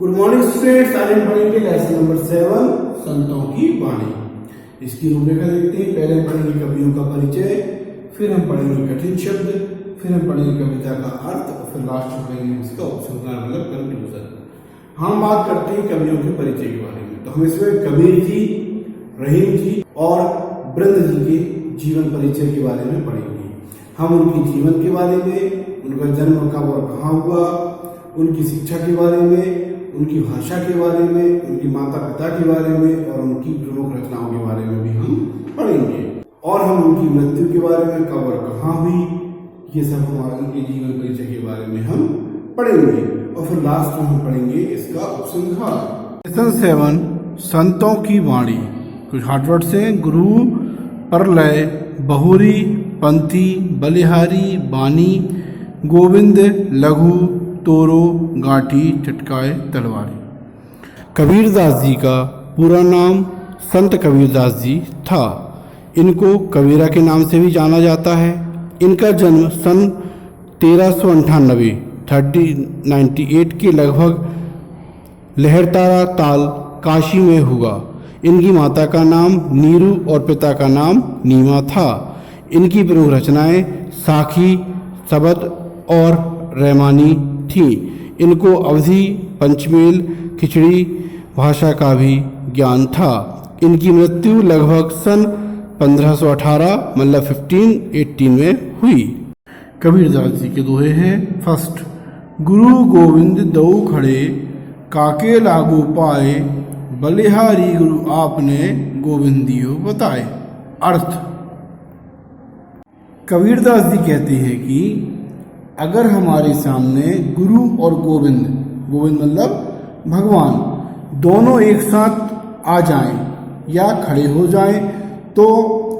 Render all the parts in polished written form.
Good morning students, आज हम पढ़ेंगे लेसन नंबर 7 संतों की वाणी। इसकी रूपरेखा देखते हैं। पहले हम पढ़ेंगे कवियों का परिचय, फिर हम पढ़ेंगे कठिन शब्द, फिर हम पढ़ेंगे कविता का अर्थ और फिर लास्ट में पढ़ेंगे इसका उपसंहार मतलब कंक्लूजन। हम बात करते हैं कवियों के परिचय के बारे में। तो हम इसमें कबीर जी, रहीम जी और वृंद जी के जीवन परिचय के बारे में पढ़ेंगे। हम उनके जीवन के बारे में, उनका जन्म कब और कहाँ हुआ, उनकी शिक्षा के बारे में, उनकी भाषा के बारे में, उनकी माता पिता के बारे में और उनकी प्रमुख रचनाओं के बारे में भी हम पढ़ेंगे। और हम उनकी मृत्यु के बारे में, कब और कहाँ हुई, ये सब हमारे उनके जीवन परिचय के बारे में हम पढ़ेंगे। और फिर लास्ट में हम पढ़ेंगे इसका उपसंहार। लेसन 7 संतों की वाणी। कुछ हार्ड वर्ड्स हैं: गुरु, प्रलय, बहुरी, पंथी, बलिहारी, बानी, गोविंद, लघु, तोरो, गांठी, चटकाए, तलवारी। कबीरदास जी का पूरा नाम संत कबीरदास जी था। इनको कबीरा के नाम से भी जाना जाता है। इनका जन्म सन 1398 के लगभग लहरतारा ताल काशी में हुआ। इनकी माता का नाम नीरू और पिता का नाम नीमा था। इनकी प्रमुख रचनाएं साखी, सबद और रैमानी थी। इनको अवधी, पंचमेल, खिचड़ी भाषा का भी ज्ञान था। इनकी मृत्यु लगभग सन 1518 मतलब 1518 में हुई। कबीरदास जी के दोहे हैं। फर्स्ट, गुरु गोविंद दो खड़े, काके लागू पाए, बलिहारी गुरु आपने गोविंदियो बताए। अर्थ, कबीरदास जी कहते हैं कि अगर हमारे सामने गुरु और गोविंद, गोविंद मतलब भगवान, दोनों एक साथ आ जाएं या खड़े हो जाएं तो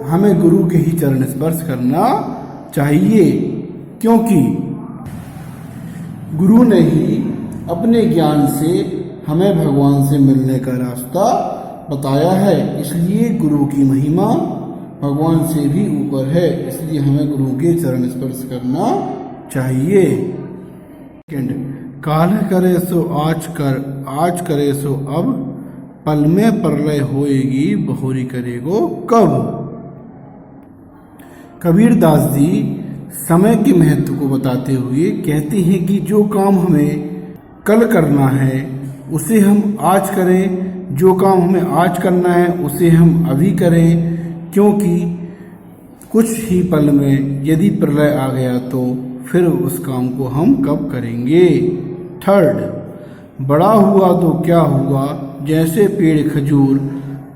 हमें गुरु के ही चरण स्पर्श करना चाहिए, क्योंकि गुरु ने ही अपने ज्ञान से हमें भगवान से मिलने का रास्ता बताया है। इसलिए गुरु की महिमा भगवान से भी ऊपर है, इसलिए हमें गुरु के चरण स्पर्श करना चाहिए। सेकंड, काल करे सो आज कर, आज करे सो अब, पल में प्रलय होएगी, बहुरी करेगो कब। कबीरदास जी समय के महत्व को बताते हुए कहते हैं कि जो काम हमें कल करना है उसे हम आज करें, जो काम हमें आज करना है उसे हम अभी करें, क्योंकि कुछ ही पल में यदि प्रलय आ गया तो फिर उस काम को हम कब करेंगे। थर्ड, बड़ा हुआ तो क्या हुआ, जैसे पेड़ खजूर,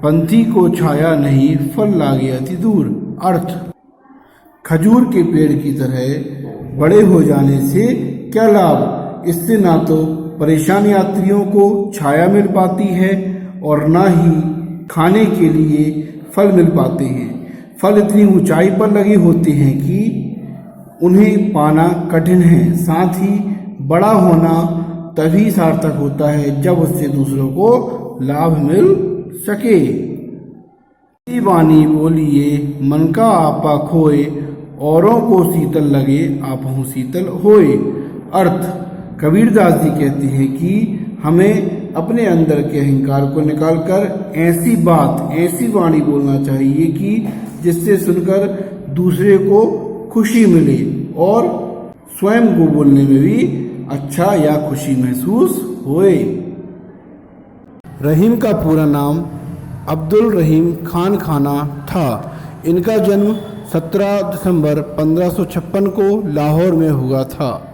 पंथी को छाया नहीं, फल लागे अति दूर। अर्थ, खजूर के पेड़ की तरह बड़े हो जाने से क्या लाभ, इससे ना तो परेशान यात्रियों को छाया मिल पाती है और ना ही खाने के लिए फल मिल पाते हैं। फल इतनी ऊंचाई पर लगे होते हैं कि उन्हें पाना कठिन है। साथ ही बड़ा होना तभी सार्थक होता है जब उससे दूसरों को लाभ मिल सके। वाणी बोलिए मन का आपा खोए, औरों को शीतल लगे आपहु शीतल होए। अर्थ, कबीरदास जी कहते हैं कि हमें अपने अंदर के अहंकार को निकालकर ऐसी बात, ऐसी वाणी बोलना चाहिए कि जिससे सुनकर दूसरे को खुशी मिले और स्वयं को बोलने में भी अच्छा या खुशी महसूस होए। रहीम का पूरा नाम अब्दुल रहीम खान खाना था। इनका जन्म 17 दिसंबर 1556 को लाहौर में हुआ था।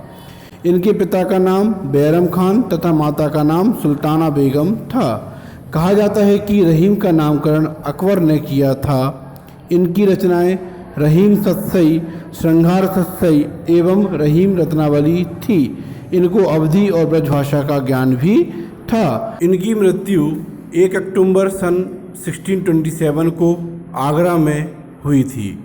इनके पिता का नाम बैरम खान तथा माता का नाम सुल्ताना बेगम था। कहा जाता है कि रहीम का नामकरण अकबर ने किया था। इनकी रचनाएं रहीम सत्सई, श्रृंगार सत्सई एवं रहीम रत्नावली थी। इनको अवधी और ब्रजभाषा का ज्ञान भी था। इनकी मृत्यु 1 अक्टूबर सन 1627 को आगरा में हुई थी।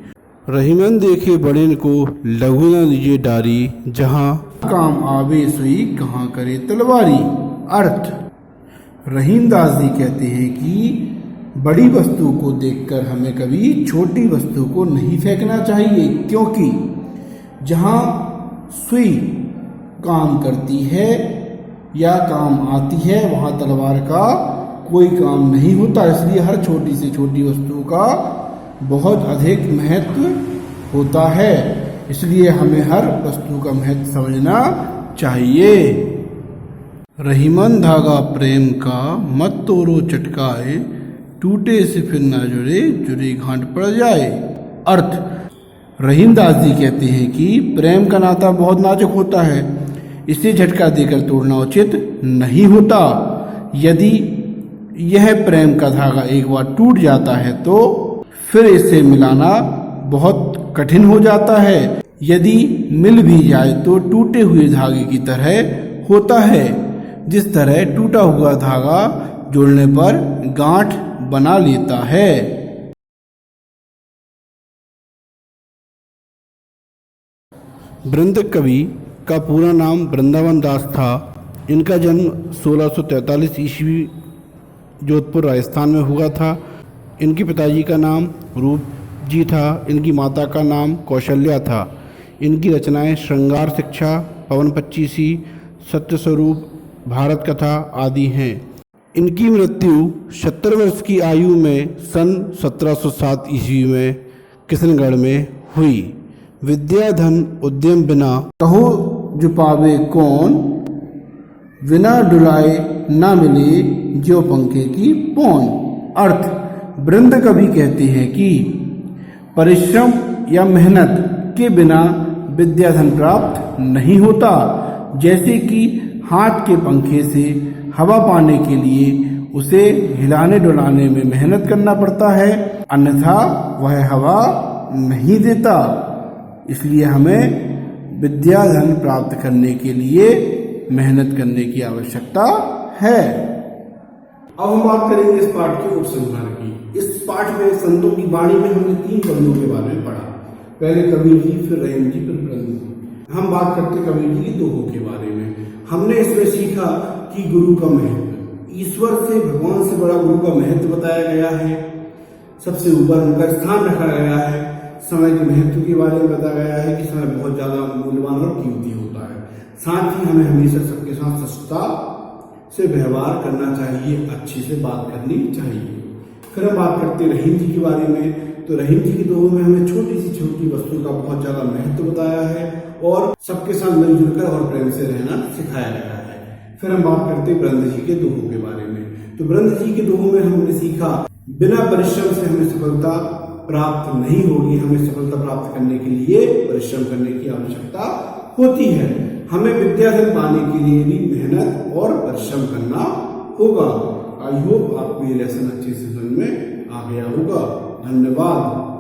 रहीमन देखे बड़ेन को, लघु न लीजिए डारी, जहाँ काम आवे सोई कहाँ करे तलवारी। अर्थ, रहीमदास जी कहते हैं कि बड़ी वस्तु को देखकर हमें कभी छोटी वस्तु को नहीं फेंकना चाहिए, क्योंकि जहाँ सुई काम करती है या काम आती है वहाँ तलवार का कोई काम नहीं होता। इसलिए हर छोटी से छोटी वस्तु का बहुत अधिक महत्व होता है। इसलिए हमें हर वस्तु का महत्व समझना चाहिए। रहीमन धागा प्रेम का मत तोड़ो चटकाए, टूटे से फिर ना जुड़े जुड़ी घाट पड़ जाए। अर्थ, रहीमदास जी कहते हैं कि प्रेम का नाता बहुत नाजुक होता है, इसे झटका देकर तोड़ना उचित नहीं होता। यदि यह प्रेम का धागा एक बार टूट जाता है तो फिर इसे मिलाना बहुत कठिन हो जाता है। यदि मिल भी जाए तो टूटे हुए धागे की तरह होता है, जिस तरह टूटा हुआ धागा जोड़ने पर गांठ बना लेता है। वृंद कवि का पूरा नाम वृंदावन दास था। इनका जन्म 1643 ईस्वी जोधपुर राजस्थान में हुआ था। इनके पिताजी का नाम रूप जी था। इनकी माता का नाम कौशल्या था। इनकी रचनाएं श्रृंगार शिक्षा, पवन पच्चीसी, सत्य स्वरूप, भारत कथा आदि हैं। इनकी मृत्यु 70 वर्ष की आयु में सन 1707 ईस्वी में किशनगढ़ में हुई। विद्या धन उद्यम बिना कहो जो पावे कौन, बिना डुलाए ना मिले जो पंखे की पौन। अर्थ, वृंद कवि कहते हैं कि परिश्रम या मेहनत के बिना विद्या धन प्राप्त नहीं होता। जैसे कि हाथ के पंखे से हवा पाने के लिए उसे हिलाने डुलाने में मेहनत करना पड़ता है, अन्यथा वह हवा नहीं देता। इसलिए हमें विद्या धन प्राप्त करने के लिए मेहनत करने की आवश्यकता है। अब हम बात करेंगे इस पाठ के उपसंहार की। इस पाठ में संतों की वाणी में हमने 3 कवियों के बारे में पढ़ा। पहले कबीर जी, फिर रहीम जी, फिर वृंद जी। हम बात करते कबीर जी की दोहों के बारे में। हमने इसमें सीखा कि गुरु का महत्व, ईश्वर से, भगवान से बड़ा गुरु का महत्व बताया गया है। सबसे ऊपर उनका स्थान रखा गया है। समय के महत्व के बारे में बताया गया है कि समय बहुत ज्यादा मूल्यवान और कीमती होता है। साथ ही हमें हमेशा सबके साथ सस्ता से व्यवहार करना चाहिए, अच्छे से बात करनी चाहिए। फिर हम बात करते रहीम जी के बारे में। तो रहीम जी की दोहों में हमें छोटी सी छोटी वस्तु का बहुत ज्यादा महत्व बताया है और सबके साथ मिलजुल कर और प्रेम से रहना सिखाया गया है। फिर हम बात करते वृंद जी के दोहों के बारे में। तो वृंद जी के दोहों में हमने सीखा बिना परिश्रम से हमें सफलता प्राप्त नहीं होगी। हमें सफलता प्राप्त करने के लिए परिश्रम करने की आवश्यकता होती है। हमें विद्या धन पाने के लिए भी मेहनत और परिश्रम करना होगा। आई होप आपको ये लेसन अच्छे से समझ में आ गया होगा। धन्यवाद।